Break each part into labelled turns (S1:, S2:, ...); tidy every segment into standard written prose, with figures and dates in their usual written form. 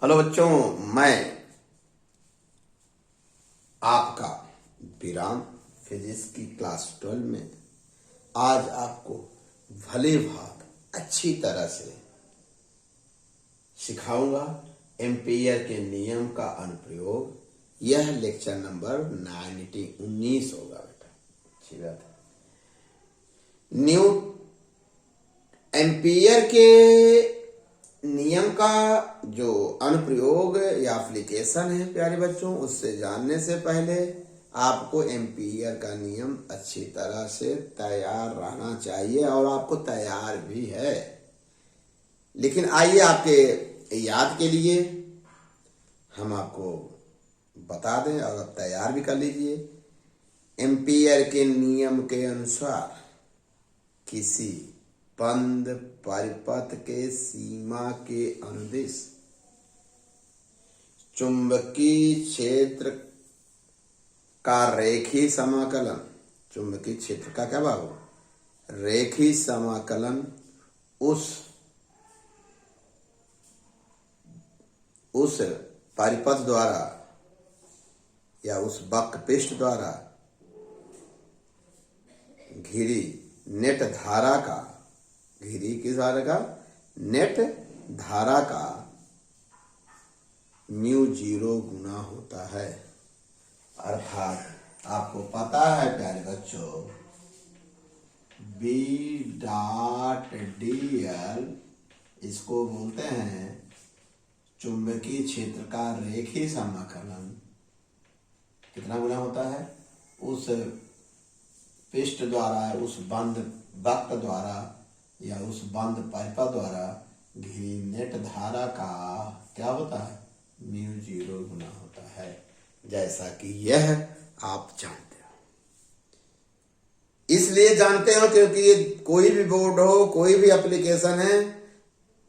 S1: Hello बच्चों, मैं आपका विराम फिजिक्स की क्लास 12 में आज आपको भली भांति अच्छी तरह से सिखाऊंगा एम्पियर के नियम का अनुप्रयोग। यह लेक्चर नंबर 19 होगा बेटा। अच्छी बात है। न्यू एम्पियर के नियम का जो अनुप्रयोग या एप्लीकेशन है प्यारे बच्चों, उससे जानने से पहले आपको एम्पियर का नियम अच्छी तरह से तैयार रहना चाहिए और आपको तैयार भी है। लेकिन आइए आपके याद के लिए हम आपको बता दें और आप तैयार भी कर लीजिए। एम्पियर के नियम के अनुसार किसी बंद परिपथ के सीमा के अनुदिश चुंबकीय क्षेत्र का रेखीय समाकलन, चुंबकीय क्षेत्र का क्या बाबू, रेखीय समाकलन उस परिपथ द्वारा या उस वक्र पृष्ठ द्वारा घिरी नेट धारा का, घिरी किस धारा का, नेट धारा का म्यू 0 गुना होता है। अर्थात आपको पता है प्यारे बच्चों, बी डॉट dl इसको बोलते हैं चुंबकीय क्षेत्र का रेखीय समाकलन। कितना गुना होता है? उस पृष्ठ द्वारा, उस बंद वक्र द्वारा या उस बंद परिपथ द्वारा घिरी नेट धारा का क्या होता है? म्यू 0 गुना होता है। जैसा कि यह आप जानते हो, इसलिए जानते हो क्योंकि ये कोई भी बोर्ड हो, कोई भी एप्लीकेशन है,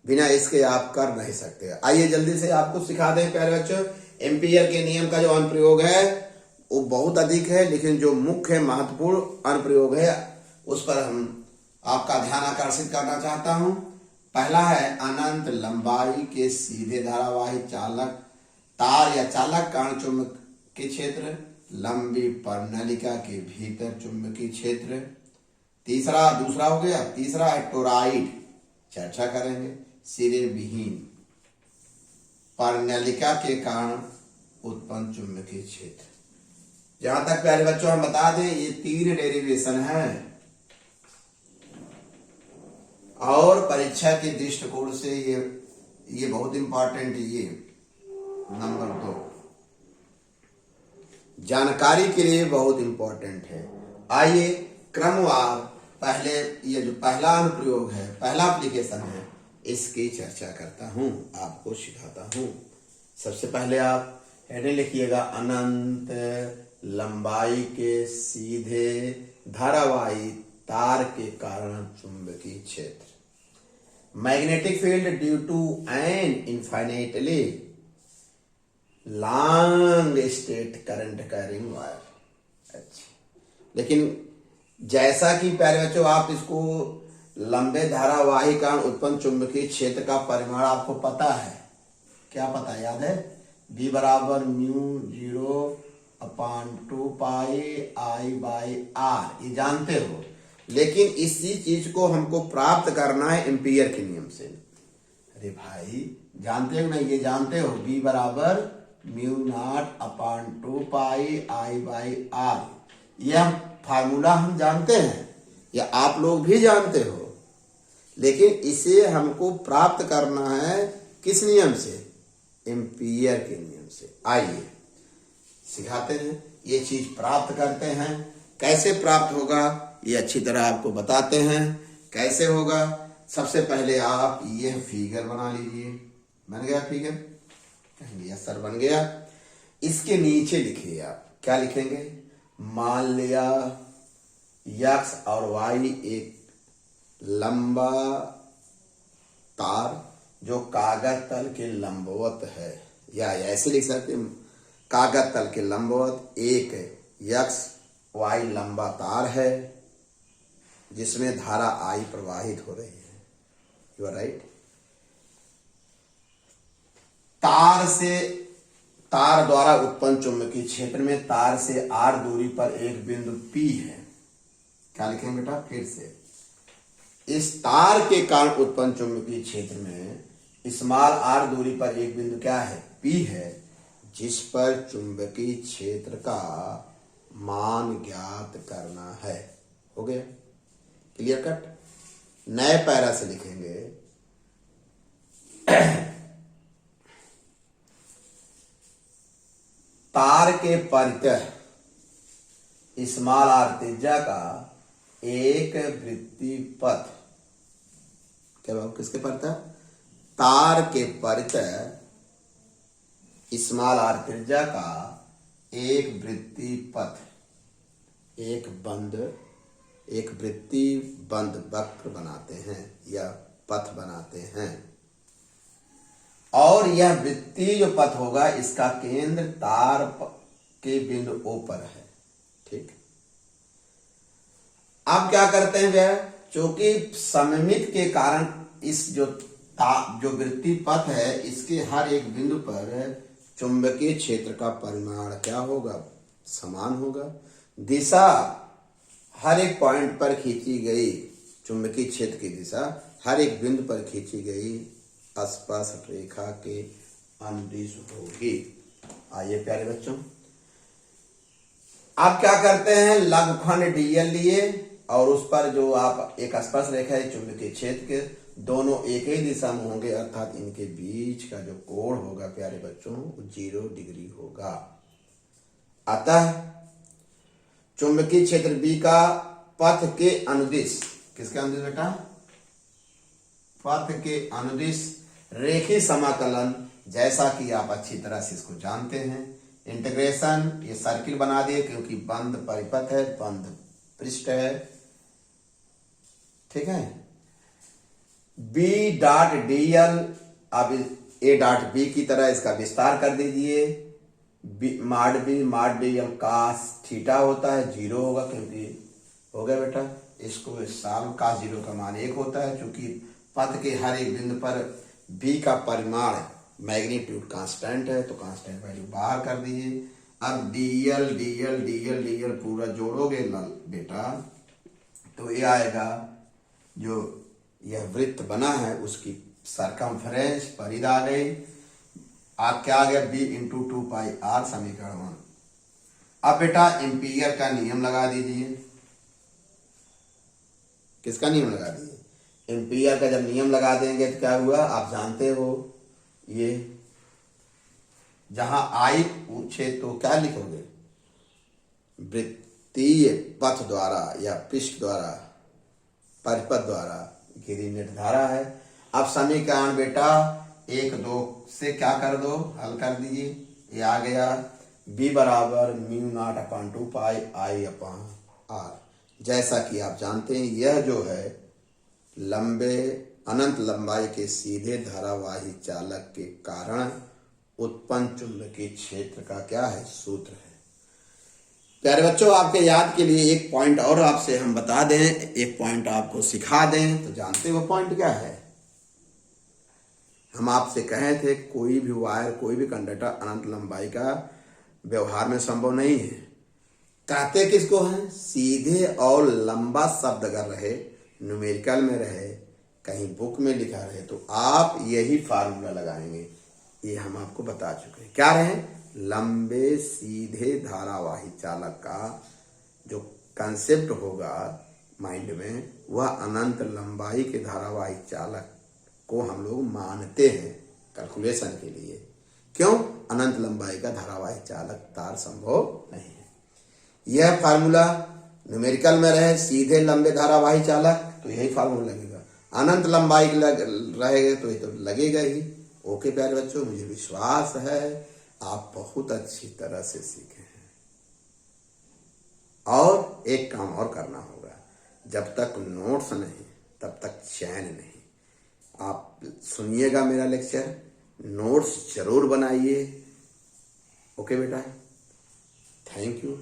S1: बिना इसके आप कर नहीं सकते। आइए जल्दी से आपको सिखा दें प्यारे बच्चों। एम्पियर के नियम का जो अनुप्रयोग है वो बहुत अधिक है, लेकिन जो मुख्य महत्वपूर्ण अनुप्रयोग है उस पर हम आपका ध्यान आकर्षित करना चाहता हूं। पहला है अनंत लंबाई के सीधे धारावाही चालक तार या चालक कण चुंबकीय क्षेत्र, लंबी पर्णलिका के भीतर चुंबकीय क्षेत्र। दूसरा हो गया। तीसरा है टोरॉइड, चर्चा करेंगे, सिरे विहीन पर्णलिका के कारण उत्पन्न चुंबकीय क्षेत्र। जहां तक प्यारे बच्चों हम बता दें, ये 3 डेरिवेशन है और परीक्षा के दृष्टिकोण से ये बहुत इंपॉर्टेंट है। ये नंबर 2 जानकारी के लिए बहुत इंपॉर्टेंट है। आइए क्रमवार पहले ये जो पहला अनुप्रयोग है, पहला एप्लीकेशन है, इसकी चर्चा करता हूं, आपको सिखाता हूं। सबसे पहले आप हेडिंग लिखिएगा, अनंत लंबाई के सीधे धारावाही तार के कारण चुंबकीय क्षेत्र। Magnetic field due to an infinitely long straight current carrying wire. अच्छा, लेकिन जैसा कि प्यारे बच्चों आप इसको लंबे धारावाही कारण उत्पन्न चुंबकीय क्षेत्र का परिमाण आपको पता है। क्या पता है? याद है? B बराबर mu 0/2 pi I by R, ये जानते हो। लेकिन इसी चीज को हमको प्राप्त करना है एम्पियर के नियम से। अरे भाई जानते हो ना, ये जानते हो B बराबर mu 0/2 pi I by R, यह फार्मूला हम जानते हैं, या आप लोग भी जानते हो। लेकिन इसे हमको प्राप्त करना है किस नियम से? एम्पियर के नियम से। आइए सिखाते हैं, ये चीज प्राप्त करते हैं। कैसे प्राप्त होगा ये अच्छी तरह आपको बताते हैं कैसे होगा। सबसे पहले आप यह फिगर बना लीजिए। बन गया फिगर? कहेंगे यस सर बन गया। इसके नीचे लिखिए आप, क्या लिखेंगे? मान लिया x और y एक लंबा तार जो कागज तल के लंबवत है, या ऐसे लिख सकते हैं, कागज तल के लंबवत एक x y लंबा तार है जिसमें धारा I प्रवाहित हो रही है। You are right. तार द्वारा उत्पन्न चुंबकीय क्षेत्र में तार से r दूरी पर एक बिंदु P है। क्या लिखेंगे बेटा? फिर से, इस तार के कारण उत्पन्न चुंबकीय क्षेत्र में स्मॉल r दूरी पर एक बिंदु क्या है? P है, जिस पर चुंबकीय क्षेत्र का मान ज्ञात करना है। हो गया? Clear cut? नए पैरा से लिखेंगे, तार के परितः स्मॉल r त्रिज्या का एक वृत्तीय पथ, क्या बाबू? किसके परितः? तार के परितः स्मॉल r त्रिज्या का एक वृत्तीय पथ, एक वृत्तीय बंद वक्र बनाते हैं या पथ बनाते हैं। और यह वृत्तीय जो पथ होगा इसका केंद्र तार के बिंदु O पर है। ठीक, अब क्या करते हैं भैया? चूंकि सममित के कारण इस जो वृत्तीय पथ है इसके हर एक बिंदु पर चुंबकीय क्षेत्र का परिमाण क्या होगा? समान होगा। दिशा हर एक पॉइंट पर खींची गई, चुंबकीय क्षेत्र की दिशा हर एक बिंदु पर खींची गई स्पर्श रेखा के अनुदिश होगी। आइए प्यारे बच्चों, आप क्या करते हैं? लघुखंड डीएल लिए और उस पर जो आप एक स्पर्श रेखा है चुंबकीय क्षेत्र के, दोनों एक ही दिशा में होंगे, अर्थात इनके बीच का जो कोण होगा प्यारे बच्चों वो 0 डिग्री होगा। अतः चुंबकीय क्षेत्र बी का पथ के अनुदिश, किसके अनुदिश बेटा? पथ के अनुदिश रेखीय समाकलन, जैसा कि आप अच्छी तरह से इसको जानते हैं, इंटीग्रेशन, ये सर्किल बना दिए क्योंकि बंद परिपथ है, बंद पृष्ठ है। ठीक है, बी डॉट डीएल, अब ए डॉट बी की तरह इसका विस्तार कर दीजिए। माड डी एल कास थीटा होता है, 0 होगा क्योंकि, हो गया बेटा? इसको साल कास 0 का मान 1 होता है, क्योंकि पथ के हर एक बिंदु पर बी का परिमाण मैग्नीट्यूड कांस्टेंट है, तो कांस्टेंट वैल्यू बाहर कर दीजिए। अब डीएल पूरा जोड़ोगे बेटा तो ये आएगा, जो यह वृत्त बना है उसकी सरकमफ्रेंस परिध आ गई। आप क्या आ गया? b इंटू 2πr समीकरण 1। अब बेटा एम्पीयर का नियम लगा दीजिए। किसका नियम लगा दीजिए? एम्पीयर का जब नियम लगा देंगे तो क्या हुआ? आप जानते हो, ये जहां आई पूछे तो क्या लिखोगे? वृत्तीय पथ द्वारा या पृष्ठ द्वारा, परिपथ द्वारा घिरी निर्धारा है। अब समीकरण बेटा 1 2 से क्या कर दो? हल कर दीजिए। ये आ गया b बराबर μ0/2πi/r। जैसा कि आप जानते हैं यह जो है अनंत लंबाई के सीधे धारावाही चालक के कारण उत्पन्न चुंबकीय क्षेत्र का क्या है? सूत्र है। प्यारे बच्चों, आपके याद के लिए एक पॉइंट और आपसे हम बता दें, एक पॉइंट आपको सिखा दें, तो जानते हो पॉइंट क्या है? हम आपसे कहे थे कोई भी वायर, कोई भी कंडक्टर अनंत लंबाई का व्यवहार में संभव नहीं है। कहते किसको है? सीधे और लंबा शब्द अगर रहे, न्यूमेरिकल में रहे, कहीं बुक में लिखा रहे, तो आप यही फार्मूला लगाएंगे। ये हम आपको बता चुके हैं। क्या रहे? लंबे सीधे धारावाही चालक का जो कंसेप्ट होगा माइंड में, वह अनंत लंबाई के धारावाही चालक को हम लोग मानते हैं कैलकुलेशन के लिए। क्यों? अनंत लंबाई का धारावाही चालक तार संभव नहीं है। यह फार्मूला न्यूमेरिकल में रहे, सीधे लंबे धारावाही चालक, तो यही फार्मूला लगेगा। अनंत लंबाई रहेगा तो ये तो लगेगा ही। ओके प्यारे बच्चों, मुझे विश्वास है आप बहुत अच्छी तरह से सीखे हैं। और एक काम और करना होगा, जब तक नोट्स नहीं तब तक चैन नहीं। आप सुनिएगा मेरा लेक्चर, नोट्स जरूर बनाइए। ओके बेटा, थैंक यू।